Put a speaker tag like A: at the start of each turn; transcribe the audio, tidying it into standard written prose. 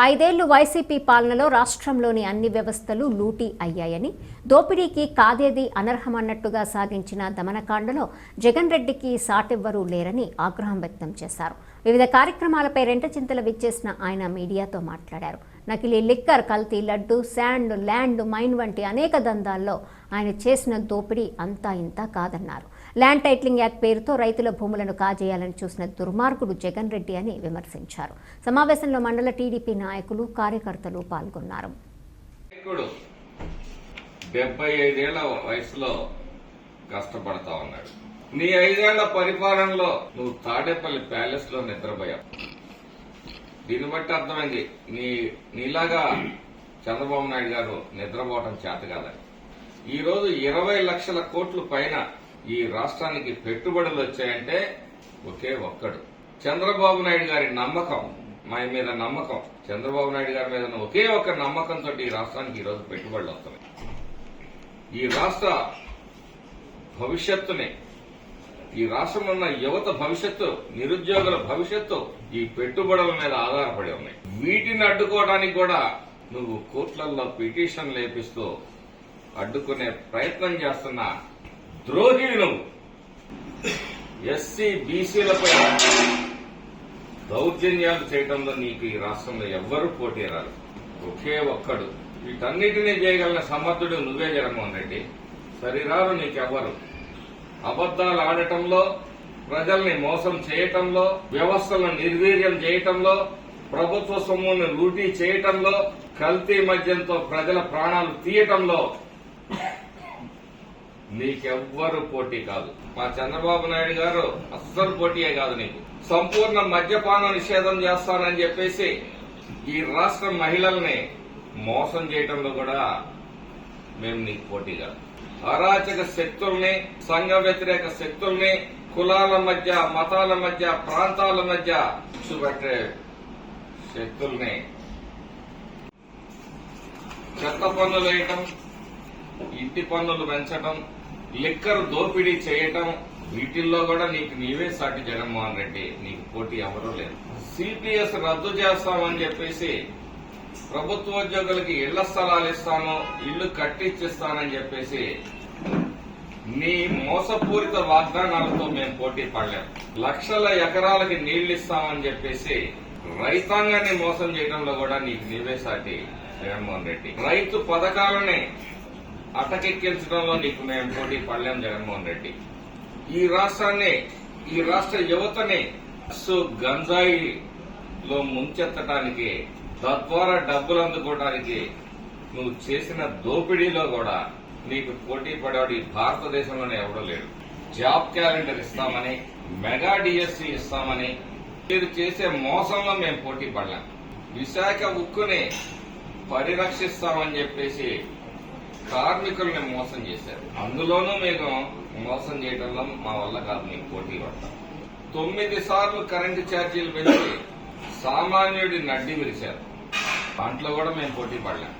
A: ఐదేళ్లు వైసీపీ పాలనలో రాష్ట్రంలోని అన్ని వ్యవస్థలు లూటీ అయ్యాయని, దోపిడీకి కాదేది అనర్హమన్నట్టుగా సాగించిన దమనకాండలో జగన్ రెడ్డికి సాటెవ్వరూ లేరని ఆగ్రహం వ్యక్తం చేశారు. వివిధ కార్యక్రమాలపై రెంటచింతలు విచ్చేసిన ఆయన మీడియాతో మాట్లాడారు. నకిలీ లిక్కర్, కల్తీ లడ్డు, శాండ్, ల్యాండ్ మైన్ వంటి అనేక దందాల్లో ఆయన చేసిన దోపిడీ అంతా ఇంతా కాదన్నారు. ల్యాండ్ టైటిలింగ్ యాక్ట్ పేరుతో రైతుల భూములను కాజేయాలని చూసిన దుర్మార్గుడు జగన్ రెడ్డి అని విమర్శించారు. సమావేశంలో మండల టీడీపీ నాయకులు, కార్యకర్తలు పాల్గొన్నారు.
B: 75 ఏళ్ల వయసులో కష్టపడతా ఉన్నాడు. నీ 5 ఏళ్ల పరిపాలనలో నువ్వు తాడేపల్లి ప్యాలెస్ లో నిద్రపోయావు. దీన్ని బట్టి అర్థమైంది నీలాగా చంద్రబాబు నాయుడు గారు నిద్రపోవటం చేత కాదని. ఈ రోజు 20 లక్షల కోట్ల పైన ఈ రాష్ట్రానికి పెట్టుబడులు వచ్చాయంటే ఒకే ఒక్కడు చంద్రబాబు నాయుడు గారి నమ్మకం, మా మీద నమ్మకం, చంద్రబాబు నాయుడు గారి మీద ఒకే ఒక్క నమ్మకంతో ఈ రాష్ట్రానికి ఈరోజు పెట్టుబడులు వస్తున్నాయి. ఈ రాష్ట్ర భవిష్యత్తుని, ఈ రాష్ట్రంలో ఉన్న యువత భవిష్యత్తు, నిరుద్యోగుల భవిష్యత్తు ఈ పెట్టుబడుల మీద ఆధారపడి ఉన్నాయి. వీటిని అడ్డుకోవడానికి కూడా నువ్వు కోర్టులలో పిటిషన్ లేపిస్తూ అడ్డుకునే ప్రయత్నం చేస్తున్న ద్రోహి నువ్వు. ఎస్సీ బీసీలపై దౌర్జన్యాలు చేయడంలో నీకు ఈ రాష్ట్రంలో ఎవ్వరూ పోటీ రారు. ఒకే ఒక్కడు వీటన్నిటినీ చేయగలిగిన సమర్థుడు నువ్వే జగన్మోహన్ రెడ్డి. సరిరారు నీకెవ్వరు. అబద్దాలు ఆడటంలో, ప్రజల్ని మోసం చేయటంలో, వ్యవస్థలను నిర్వీర్యం చేయటంలో, ప్రభుత్వ సొమ్మును లూటీ చేయటంలో, కల్తీ మద్యంతో ప్రజల ప్రాణాలు తీయటంలో నీకెవ్వరు పోటీ కాదు. మా చంద్రబాబు నాయుడు గారు అస్సలు పోటీయే కాదు నీకు. సంపూర్ణ మద్యపాన నిషేధం చేస్తానని చెప్పేసి ఈ రాష్ట్ర మహిళల్ని మోసం చేయటంలో కూడా మేము నీకు పోటీ కాదు. అరాచక శక్తుల్ని, సంఘ వ్యతిరేక శక్తుల్ని, కులాల మధ్య, మతాల మధ్య, ప్రాంతాల మధ్య చూపెట్టే శక్తుల్ని చెత్త పన్నులు వేయటం, ఇంటి పన్నులు పెంచటం, లిక్కర్ దోపిడీ చేయటం, వీటిల్లో కూడా నీకు నీవే సాటి జగన్మోహన్ రెడ్డి. నీకు పోటీ ఎవరూ లేదు. సిపిఎస్ రద్దు చేస్తామని చెప్పేసి ప్రభుత్వోద్యోగులకి ఇళ్ల స్థలాలు ఇస్తాను, ఇళ్లు కట్టించిస్తానని చెప్పేసి నీ మోసపూరిత వాగ్దానాలతో మేము పోటీ పడలేము. లక్షల ఎకరాలకి నీళ్లు ఇస్తామని చెప్పేసి రైతాంగాన్ని మోసం చేయడంలో కూడా నీకు నీవే సాటి జగన్మోహన్ రెడ్డి. రైతు పథకాలని అటకెక్కించడంలో నీకు మేము పోటీ పడలేం జగన్మోహన్ రెడ్డి. ఈ రాష్ట్రాన్ని, ఈ రాష్ట్ర యువతని గంజాయిలో ముంచెత్తడానికి, తద్వారా డబ్బులు అందుకోవడానికి నువ్వు చేసిన దోపిడీలో కూడా నీకు పోటీ పడేవాడు ఈ భారతదేశంలోనే ఎవడో లేడు. జాబ్ క్యాలెండర్ ఇస్తామని, మెగా డిఎస్సీ ఇస్తామని మీరు చేసే మోసంలో మేము పోటీ పడలేం. విశాఖ ఉక్కుని పరిరక్షిస్తామని చెప్పేసి కార్మికుల్ని మోసం చేశారు. అందులోనూ మేము మోసం చేయడంలో మా వల్ల కాదు, మేము పోటీ పడతాం. 9 సార్లు కరెంటు ఛార్జీలు పెంచి సామాన్యుడి నడ్డి విరిచారు. దాంట్లో కూడా మేము పోటీ పడలేం.